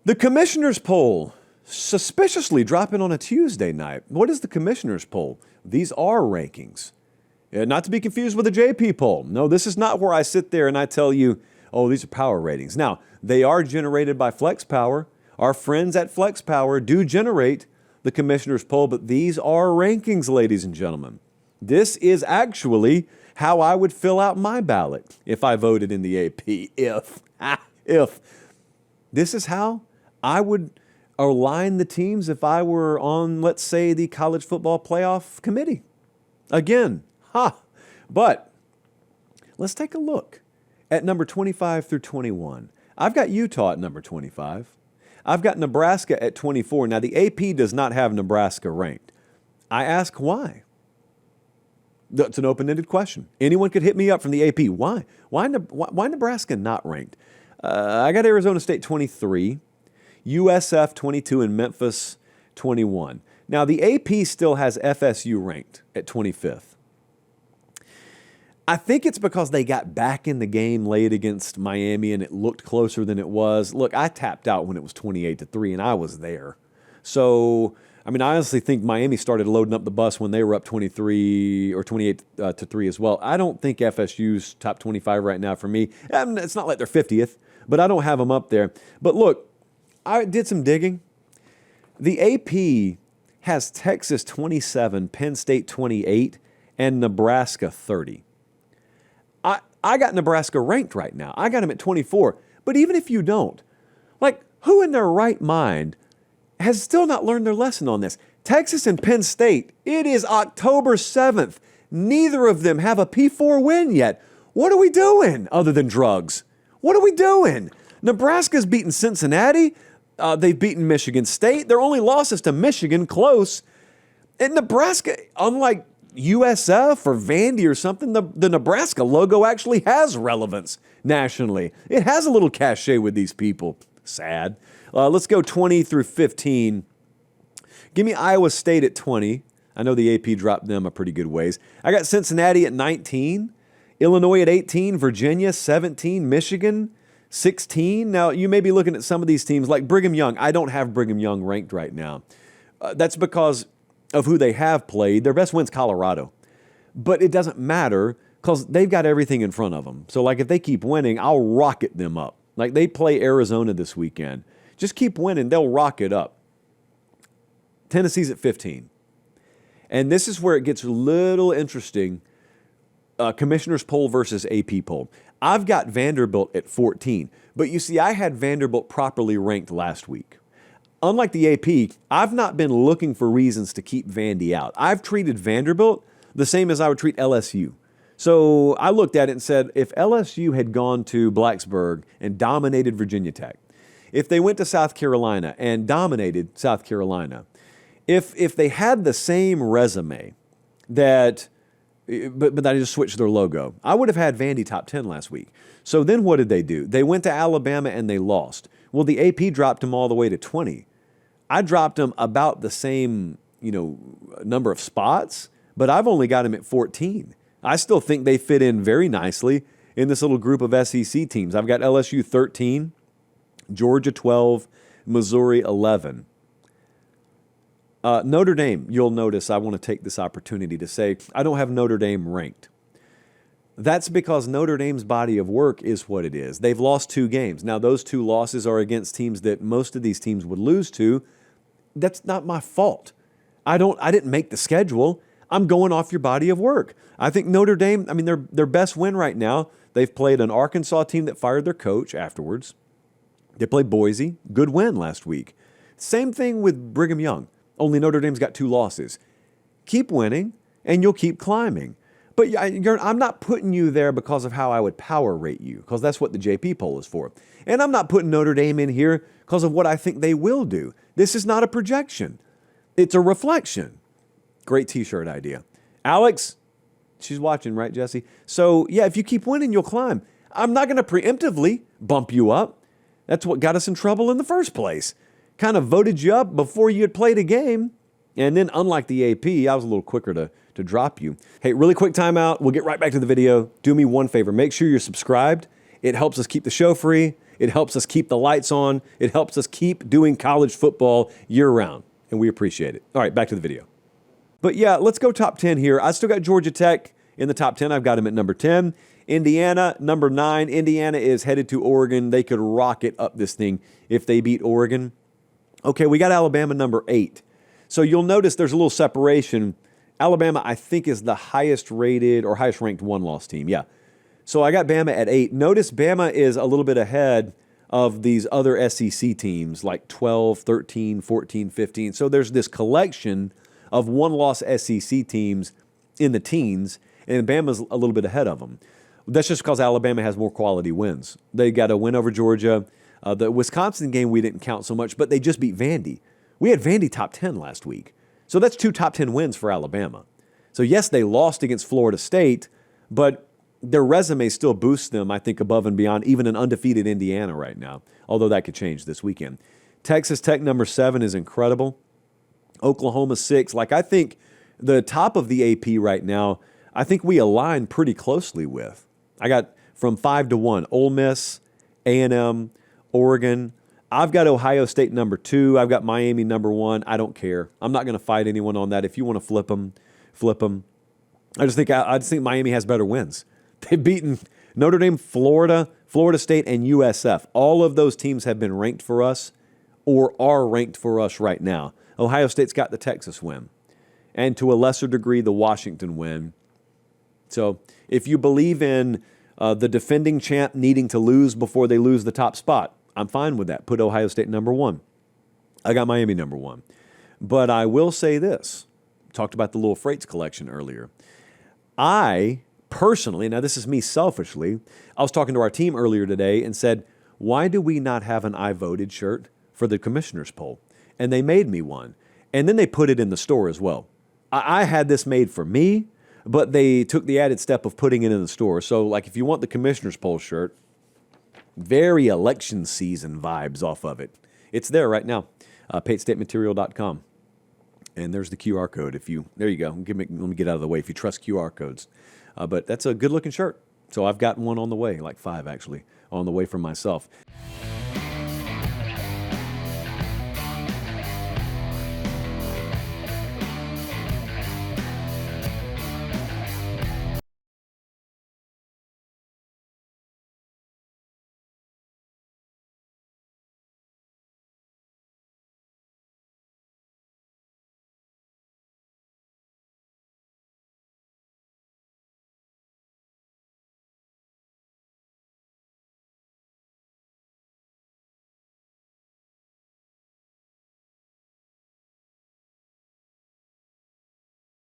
The commissioner's poll, suspiciously dropping on a Tuesday night. What is the commissioner's poll? These are rankings. Not to be confused with the JP poll. No, this is not where I sit there and I tell you, oh, these are power ratings. Now, they are generated by Flex Power. Our friends at Flex Power do generate the commissioner's poll, but these are rankings, ladies and gentlemen. This is actually how I would fill out my ballot if I voted in the AP. If. This is how I would align the teams if I were on, let's say, the college football playoff committee. Again, But let's take a look at number 25 through 21. I've got Utah at number 25. I've got Nebraska at 24. Now, the AP does not have Nebraska ranked. I ask why. That's an open-ended question. Anyone could hit me up from the AP. Why? Why Nebraska not ranked? I got Arizona State 23, USF 22, and Memphis 21. Now, the AP still has FSU ranked at 25th. I think it's because they got back in the game late against Miami and it looked closer than it was. Look, I tapped out when it was 28-3 and I was there. So, I honestly think Miami started loading up the bus when they were up 23 or 28-3 as well. I don't think FSU's top 25 right now for me. It's not like they're 50th, but I don't have them up there. But look, I did some digging. The AP has Texas 27, Penn State 28, and Nebraska 30. I got Nebraska ranked right now. I got them at 24. But even if you don't, who in their right mind has still not learned their lesson on this? Texas and Penn State, it is October 7th. Neither of them have a P4 win yet. What are we doing other than drugs? What are we doing? Nebraska's beaten Cincinnati. They've beaten Michigan State. Their only loss is to Michigan, close. And Nebraska, unlike USF or Vandy or something, the Nebraska logo actually has relevance nationally. It has a little cachet with these people. Sad. Let's go 20 through 15. Give me Iowa State at 20. I know the AP dropped them a pretty good ways. I got Cincinnati at 19, Illinois at 18, Virginia 17, Michigan 16. Now, you may be looking at some of these teams like Brigham Young. I don't have Brigham Young ranked right now. That's because of who they have played. Their best win's Colorado. But it doesn't matter because they've got everything in front of them. So, if they keep winning, I'll rocket them up. They play Arizona this weekend. Just keep winning, they'll rock it up. Tennessee's at 15. And this is where it gets a little interesting. Commissioner's poll versus AP poll. I've got Vanderbilt at 14. But you see, I had Vanderbilt properly ranked last week. Unlike the AP, I've not been looking for reasons to keep Vandy out. I've treated Vanderbilt the same as I would treat LSU. So I looked at it and said, if LSU had gone to Blacksburg and dominated Virginia Tech, if they went to South Carolina and dominated South Carolina, if they had the same resume but I just switched their logo, I would have had Vandy top 10 last week. So then what did they do? They went to Alabama and they lost. Well, the AP dropped them all the way to 20. I dropped them about the same, number of spots, but I've only got them at 14. I still think they fit in very nicely in this little group of SEC teams. I've got LSU 13, Georgia 12, Missouri 11. Notre Dame, you'll notice I want to take this opportunity to say I don't have Notre Dame ranked. That's because Notre Dame's body of work is what it is. They've lost 2 games. Now, those 2 losses are against teams that most of these teams would lose to. That's not my fault. I didn't make the schedule. I'm going off your body of work. I think Notre Dame, their best win right now, they've played an Arkansas team that fired their coach afterwards. They played Boise. Good win last week. Same thing with Brigham Young, only Notre Dame's got 2 losses. Keep winning, and you'll keep climbing. But I'm not putting you there because of how I would power rate you, because that's what the JP poll is for. And I'm not putting Notre Dame in here because of what I think they will do. This is not a projection. It's a reflection. Great T-shirt idea. Alex, she's watching, right, Jesse? So, yeah, if you keep winning, you'll climb. I'm not going to preemptively bump you up. That's what got us in trouble in the first place. Kind of voted you up before you had played a game. And then, unlike the AP, I was a little quicker to drop you. Hey, really quick timeout. We'll get right back to the video. Do me one favor. Make sure you're subscribed. It helps us keep the show free. It helps us keep the lights on. It helps us keep doing college football year-round, and we appreciate it. All right, back to the video. But yeah, let's go top 10 here. I still got Georgia Tech in the top 10. I've got them at number 10. Indiana, number 9. Indiana is headed to Oregon. They could rocket up this thing if they beat Oregon. Okay, we got Alabama, number 8. So you'll notice there's a little separation. Alabama, I think, is the highest rated or highest ranked one-loss team. Yeah. So I got Bama at 8. Notice Bama is a little bit ahead of these other SEC teams like 12, 13, 14, 15. So there's this collection of one-loss SEC teams in the teens, and Bama's a little bit ahead of them. That's just because Alabama has more quality wins. They got a win over Georgia. The Wisconsin game we didn't count so much, but they just beat Vandy. We had Vandy top 10 last week. So that's 2 top 10 wins for Alabama. So yes, they lost against Florida State, but their resume still boosts them, I think, above and beyond even an undefeated Indiana right now, although that could change this weekend. Texas Tech, number 7, is incredible. Oklahoma, 6. I think the top of the AP right now, I think we align pretty closely with. I got from 5 to 1, Ole Miss, A&M, Oregon. I've got Ohio State number 2. I've got Miami number 1. I don't care. I'm not going to fight anyone on that. If you want to flip them, flip them. I just think Miami has better wins. They've beaten Notre Dame, Florida, Florida State, and USF. All of those teams have been ranked for us or are ranked for us right now. Ohio State's got the Texas win, and to a lesser degree, the Washington win. So if you believe in the defending champ needing to lose before they lose the top spot, I'm fine with that. Put Ohio State number 1. I got Miami number 1. But I will say this. Talked about the little Freights collection earlier. I personally, now this is me selfishly, I was talking to our team earlier today and said, why do we not have an I voted shirt for the commissioner's poll? And they made me one. And then they put it in the store as well. I had this made for me, but they took the added step of putting it in the store. So if you want the commissioner's poll shirt, very election season vibes off of it. It's there right now, patestateMaterial.com. And there's the QR code. There you go. Let me get out of the way if you trust QR codes. But that's a good-looking shirt. So I've got one on the way, 5 actually, on the way from myself.